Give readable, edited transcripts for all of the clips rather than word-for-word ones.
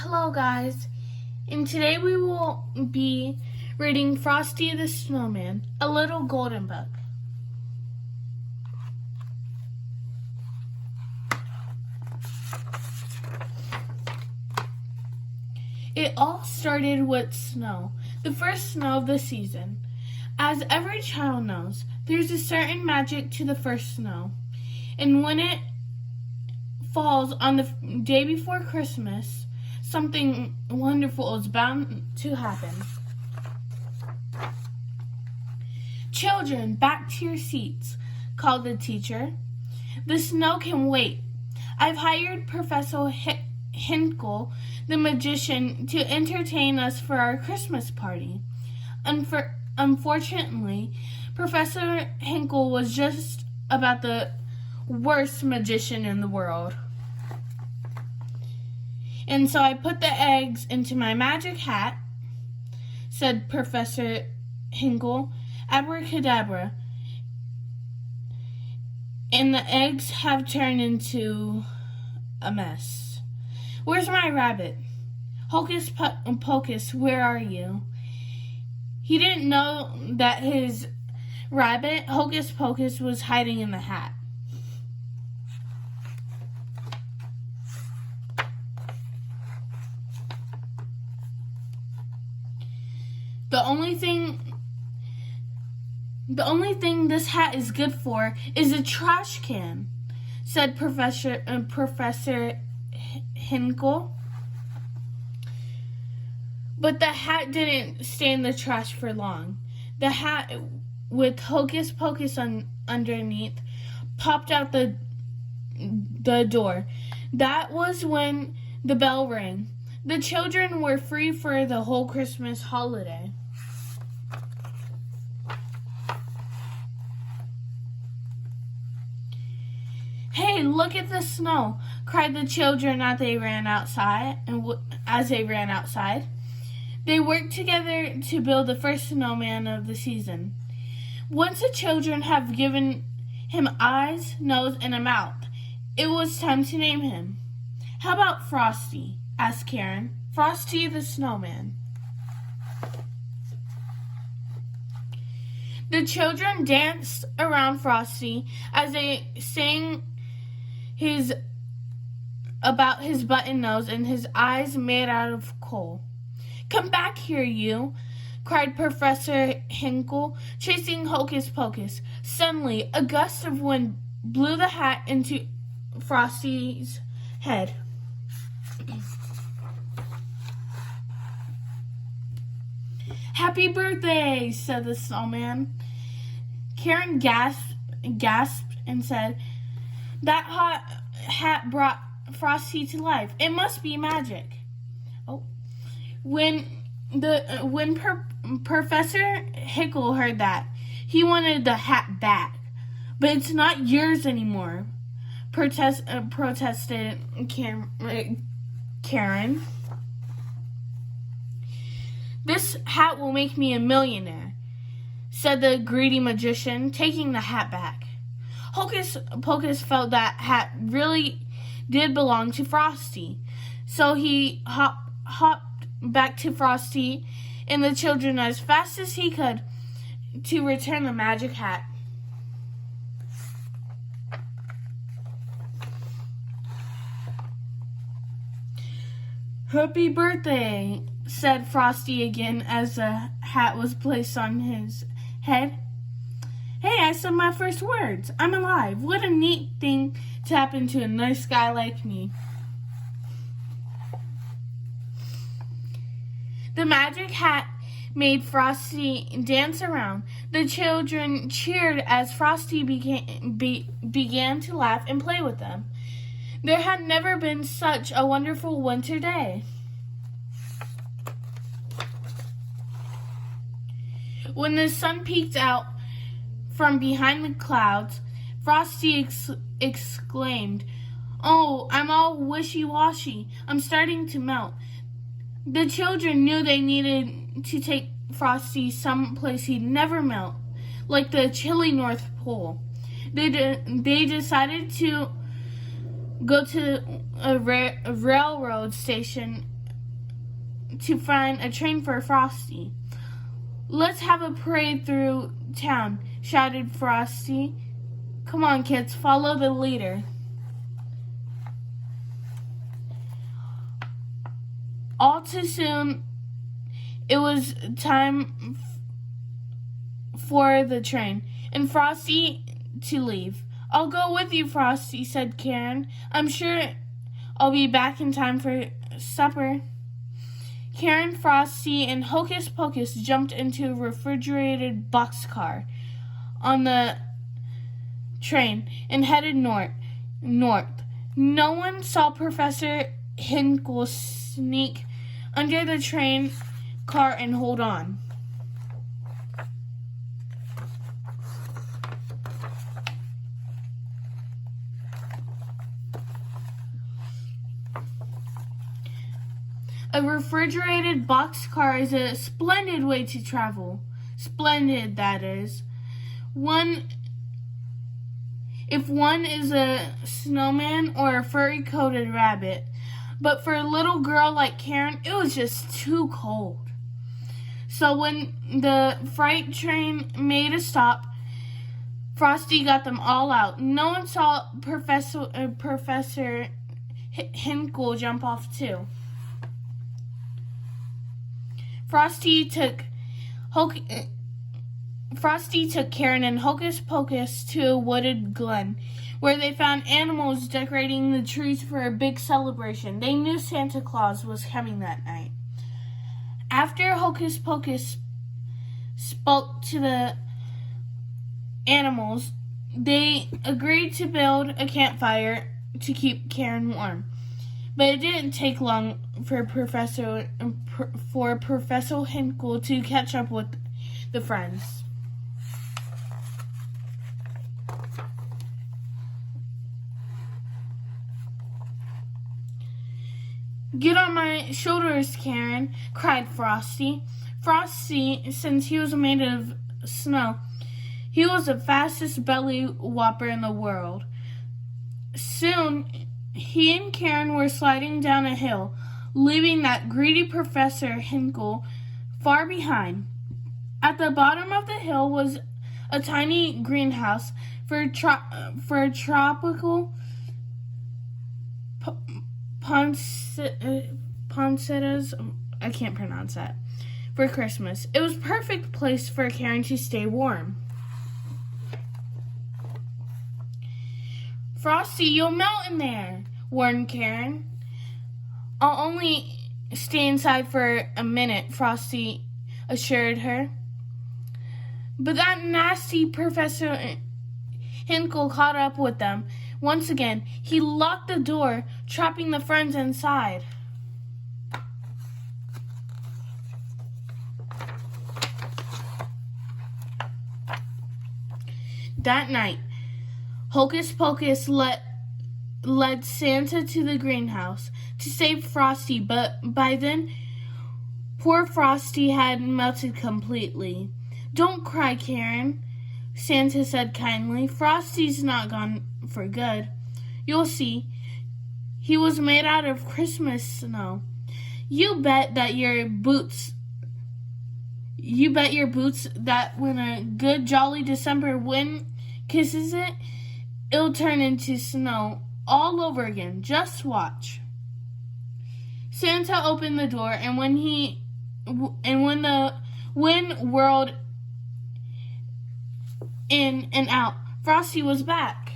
Hello guys, and today we will be reading Frosty the Snowman, A Little Golden Book. It all started with snow, the first snow of the season. As every child knows, there's a certain magic to the first snow, and when it falls on the day before Christmas, something wonderful is bound to happen. Children, back to your seats, called the teacher. The snow can wait. I've hired Professor Hinkle, the magician, to entertain us for our Christmas party. Unfortunately, Professor Hinkle was just about the worst magician in the world. And so I put the eggs into my magic hat, said Professor Hinkle. Abracadabra. And the eggs have turned into a mess. Where's my rabbit? Hocus Pocus, where are you? He didn't know that his rabbit, Hocus Pocus, was hiding in the hat. The only thing this hat is good for is a trash can, said Professor Hinkle. But the hat didn't stay in the trash for long. The hat, with Hocus Pocus underneath, popped out the door. That was when the bell rang. The children were free for the whole Christmas holiday. Hey, look at the snow, cried the children as they ran outside. They worked together to build the first snowman of the season. Once the children have given him eyes, nose, and a mouth, it was time to name him. How about Frosty? Asked Karen. Frosty the Snowman. The children danced around Frosty as they sang about his button nose and his eyes made out of coal. Come back here, you, cried Professor Hinkle, chasing Hocus Pocus. Suddenly, a gust of wind blew the hat into Frosty's head. Happy birthday, said the snowman. Karen gasped and said, that hot hat brought Frosty to life. It must be magic. When Professor Hinkle heard that, he wanted the hat back. But it's not yours anymore, protested Karen. This hat will make me a millionaire, said the greedy magician, taking the hat back. Hocus Pocus felt that hat really did belong to Frosty, so he hopped back to Frosty and the children as fast as he could to return the magic hat. Happy birthday, said Frosty again as the hat was placed on his head. Hey, I said my first words. I'm alive. What a neat thing to happen to a nice guy like me. The magic hat made Frosty dance around. The children cheered as Frosty began to laugh and play with them. There had never been such a wonderful winter day. When the sun peeked out from behind the clouds, Frosty exclaimed, "Oh, I'm all wishy-washy. I'm starting to melt." The children knew they needed to take Frosty someplace he'd never melt, like the chilly North Pole. They decided to go to a railroad station to find a train for Frosty. "Let's have a parade through town," shouted Frosty. "Come on, kids, follow the leader." All too soon, it was time for the train and Frosty to leave. "I'll go with you, Frosty," said Karen. "I'm sure I'll be back in time for supper." Karen, Frosty, and Hocus Pocus jumped into a refrigerated boxcar on the train and headed north. No one saw Professor Hinkle sneak under the train car and hold on. A refrigerated boxcar is a splendid way to travel. Splendid, that is. If one is a snowman or a furry-coated rabbit. But for a little girl like Karen, it was just too cold. So when the freight train made a stop, Frosty got them all out. No one saw Professor Hinkle jump off too. Frosty took Karen and Hocus Pocus to a wooded glen, where they found animals decorating the trees for a big celebration. They knew Santa Claus was coming that night. After Hocus Pocus spoke to the animals, they agreed to build a campfire to keep Karen warm. But it didn't take long for Professor Hinkle to catch up with the friends. "Get on my shoulders, Karen," cried Frosty. Frosty, since he was made of snow, he was the fastest belly whopper in the world. Soon, he and Karen were sliding down a hill, leaving that greedy Professor Hinkle far behind. At the bottom of the hill was a tiny greenhouse for tropical poinsettias. I can't pronounce that. For Christmas. It was a perfect place for Karen to stay warm. "Frosty, you'll melt in there," warned Karen. "I'll only stay inside for a minute," Frosty assured her. But that nasty Professor Hinkle caught up with them. Once again, he locked the door, trapping the friends inside. That night, Hocus Pocus led Santa to the greenhouse to save Frosty, but by then, poor Frosty had melted completely. "Don't cry, Karen," Santa said kindly. "Frosty's not gone for good. You'll see. He was made out of Christmas snow. You bet your boots that when a good jolly December wind kisses it, it'll turn into snow all over again. Just watch." Santa opened the door, and when the wind whirled in and out, Frosty was back.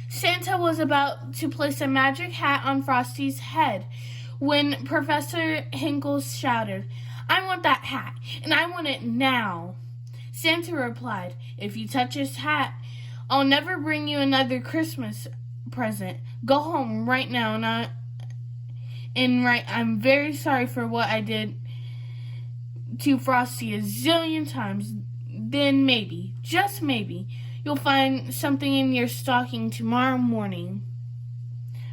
Santa was about to place a magic hat on Frosty's head when Professor Hinkle shouted, "I want that hat, and I want it now." Santa replied, "If you touch his hat, I'll never bring you another Christmas present. Go home right now, I'm very sorry for what I did to Frosty a zillion times. Then maybe, just maybe, you'll find something in your stocking tomorrow morning."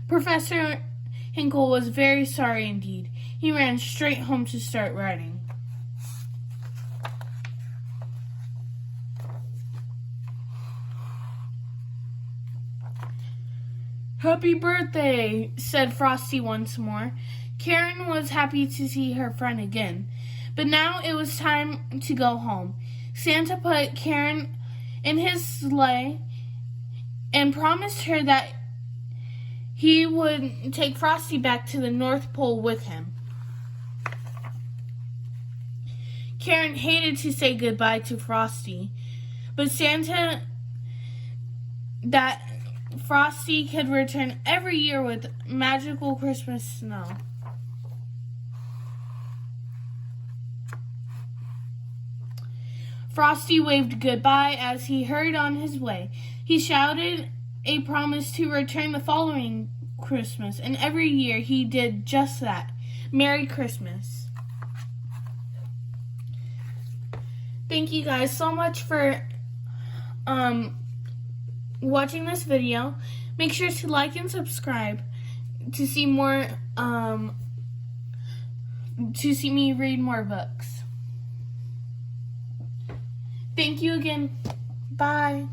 Professor Hinkle was very sorry indeed. He ran straight home to start writing. "Happy birthday," said Frosty once more. Karen was happy to see her friend again, but now it was time to go home. Santa put Karen in his sleigh and promised her that he would take Frosty back to the North Pole with him. Karen hated to say goodbye to Frosty, but Santa that Frosty could return every year with magical Christmas snow. Frosty waved goodbye as he hurried on his way. He shouted a promise to return the following Christmas, and every year he did just that. Merry Christmas. Thank you guys so much for watching this video. Make sure to like and subscribe to see more to see me read more books. Thank you again. Bye.